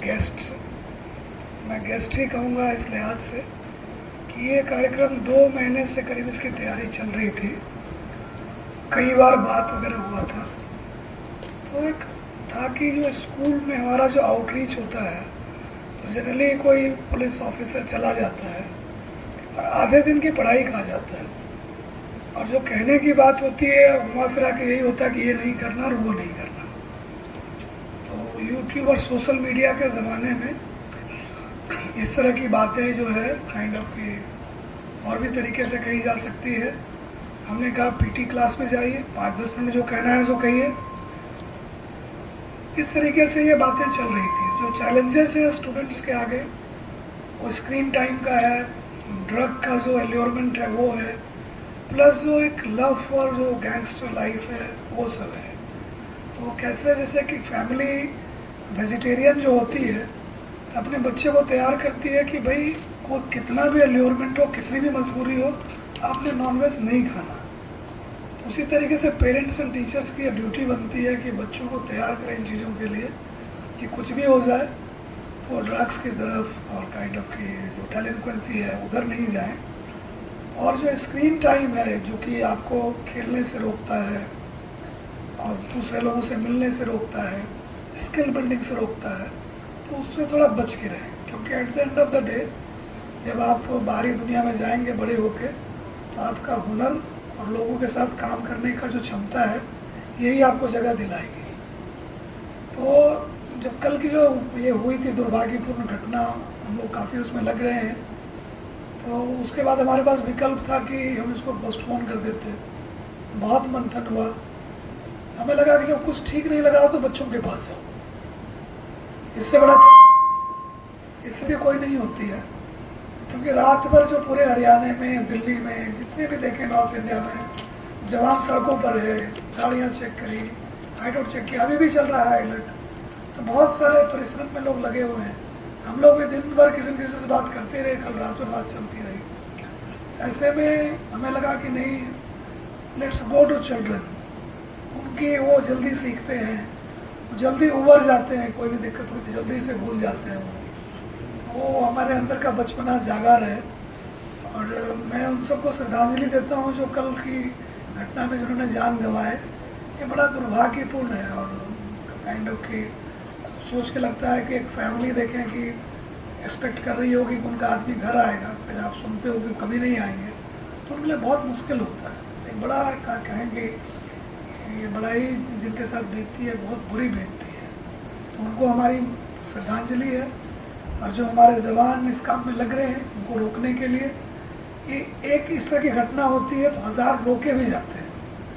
Guest, मैं guest ही कहूँगा इस लिहाज से कि ये कार्यक्रम 2 महीने से करीब इसकी तैयारी चल रही थी। कई बार बात वगैरह हुआ था। तो एक था कि जो स्कूल में हमारा जो आउटरीच होता है, तो जनरली कोई पुलिस ऑफिसर चला जाता है और आधे दिन की पढ़ाई खा जाता है, और जो कहने की बात होती है घुमा फिरा के यही होता है कि ये नहीं करना और वो नहीं करना। तो यूट्यूब और सोशल मीडिया के ज़माने में इस तरह की बातें जो है काइंड ऑफ की और भी तरीके से कही जा सकती है। हमने कहा पीटी क्लास में जाइए, 5-10 मिनट जो कहना है सो कहिए। इस तरीके से ये बातें चल रही थी। जो चैलेंजेस हैं स्टूडेंट्स के आगे, वो स्क्रीन टाइम का है, ड्रग का जो एल्योरमेंट है वो है, प्लस जो एक लव फॉर जो गैंगस्टर लाइफ है वो सब है। तो कैसे जैसे कि फैमिली वेजिटेरियन जो होती है अपने बच्चे को तैयार करती है कि भाई वो कितना भी एल्योरमेंट हो, कितनी भी मजबूरी हो, आपने नॉनवेज नहीं खाना। तो उसी तरीके से पेरेंट्स एंड टीचर्स की ड्यूटी बनती है कि बच्चों को तैयार करें इन चीज़ों के लिए कि कुछ भी हो जाए तो ड्रग्स की तरफ और काइंड ऑफ की जो डेलिक्वेंसी है उधर नहीं जाएं। और जो स्क्रीन टाइम है जो कि आपको खेलने से रोकता है और दूसरे लोगों से मिलने से रोकता है, स्किल बिल्डिंग से रोकता है, तो उससे थोड़ा बच के रहें। क्योंकि at the end of the day जब आप बाहरी दुनिया में जाएंगे बड़े होके, तो आपका हुनर और लोगों के साथ काम करने का जो क्षमता है यही आपको जगह दिलाएगी। तो जब कल की जो ये हुई थी दुर्भाग्यपूर्ण घटना, हम लोग काफ़ी उसमें लग रहे हैं। तो उसके बाद हमारे पास विकल्प था कि हम इसको पोस्टपोन कर देते। बहुत मंथन हुआ, हमें लगा कि जब कुछ ठीक नहीं लगा तो बच्चों के पास जाओ, इससे बड़ा इससे भी कोई नहीं होती है। क्योंकि रात भर जो पूरे हरियाणा में, दिल्ली में, जितने भी देखें नॉर्थ इंडिया में, जवान सड़कों पर है, गाड़ियाँ चेक करी, हाईडोट चेक किया, अभी भी चल रहा है अलर्ट। तो बहुत सारे परिश्रम में लोग लगे हुए हैं। हम लोग भी दिन भर किसी न किसी से बात करते रहे, कल रात में बात चलती रही। ऐसे में हमें लगा कि नहीं, लेट्स गो टू चिल्ड्रन। उनकी वो जल्दी सीखते हैं, जल्दी उबर जाते हैं, कोई भी दिक्कत होती जल्दी से भूल जाते हैं। वो हमारे अंदर का बचपना जागा रहे। और मैं उन सबको श्रद्धांजलि देता हूँ जो कल की घटना में जिन्होंने जान गंवाए। ये बड़ा दुर्भाग्यपूर्ण है। और काइंड ऑफ की सोच के लगता है कि एक फैमिली देखें कि एक्सपेक्ट कर रही होगी कि उनका आदमी घर आएगा, फिर आप सुनते हो कि कभी नहीं आएंगे, तो उनके लिए बहुत मुश्किल होता है। एक बड़ा कहेंगे ये बड़ा ही जिनके साथ बीतती है, बहुत बुरी बीतती है। तो उनको हमारी श्रद्धांजलि है। और जो हमारे जवान इस काम में लग रहे हैं उनको रोकने के लिए, ये एक इस तरह की घटना होती है तो 1000 रोके भी जाते हैं।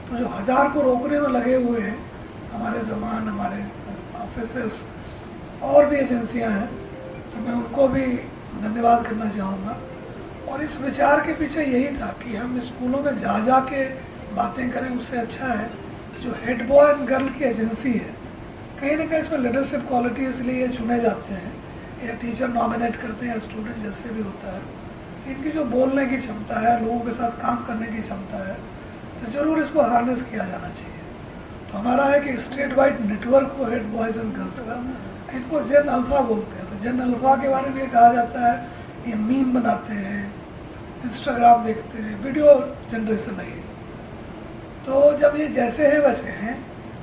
तो जो 1000 को रोकने में लगे हुए हैं हमारे जवान, हमारे ऑफिसर्स और भी एजेंसियां हैं, तो मैं उनको भी धन्यवाद करना चाहूँगा। और इस विचार के पीछे यही था कि हम स्कूलों में जा के बातें करें, उससे अच्छा है जो हेड बॉय एंड गर्ल की एजेंसी है, कहीं ना कहीं इसमें लीडरशिप क्वालिटी इसलिए चुने जाते हैं या टीचर नॉमिनेट करते हैं, स्टूडेंट जैसे भी होता है, इनकी जो बोलने की क्षमता है, लोगों के साथ काम करने की क्षमता है, तो ज़रूर इसको हार्नेस किया जाना चाहिए। तो हमारा है कि स्टेट वाइड नेटवर्क हो हेड बॉयज़ एंड गर्ल्स का, इनको जेन अल्फ़ा बोलते हैं। तो जेन अल्फ़ा के बारे में कहा जाता है ये मीम बनाते हैं, इंस्टाग्राम देखते हैं, वीडियो जनरेशन है। तो जब ये जैसे हैं वैसे हैं,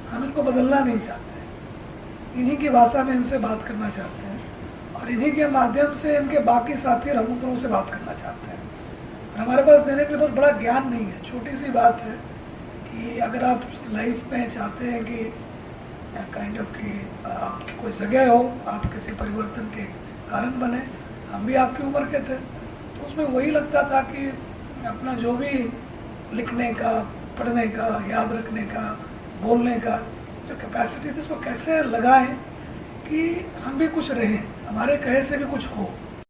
हम इनको बदलना नहीं चाहते। इन्हीं की भाषा में इनसे बात करना चाहते हैं और इन्हीं के माध्यम से इनके बाकी साथी रमूकों से बात करना चाहते हैं। और हमारे पास देने के लिए बहुत बड़ा ज्ञान नहीं है। छोटी सी बात है कि अगर आप लाइफ में चाहते हैं कि काइंड ऑफ की आपकी कोई जगह हो, आप किसी परिवर्तन के कारण बने। हम भी आपकी उम्र के थे, तो उसमें वही लगता था कि अपना जो भी लिखने का, पढ़ने का, याद रखने का, बोलने का जो कैपेसिटी थी उसको कैसे लगाएं कि हम भी कुछ रहें, हमारे कहे से भी कुछ हो।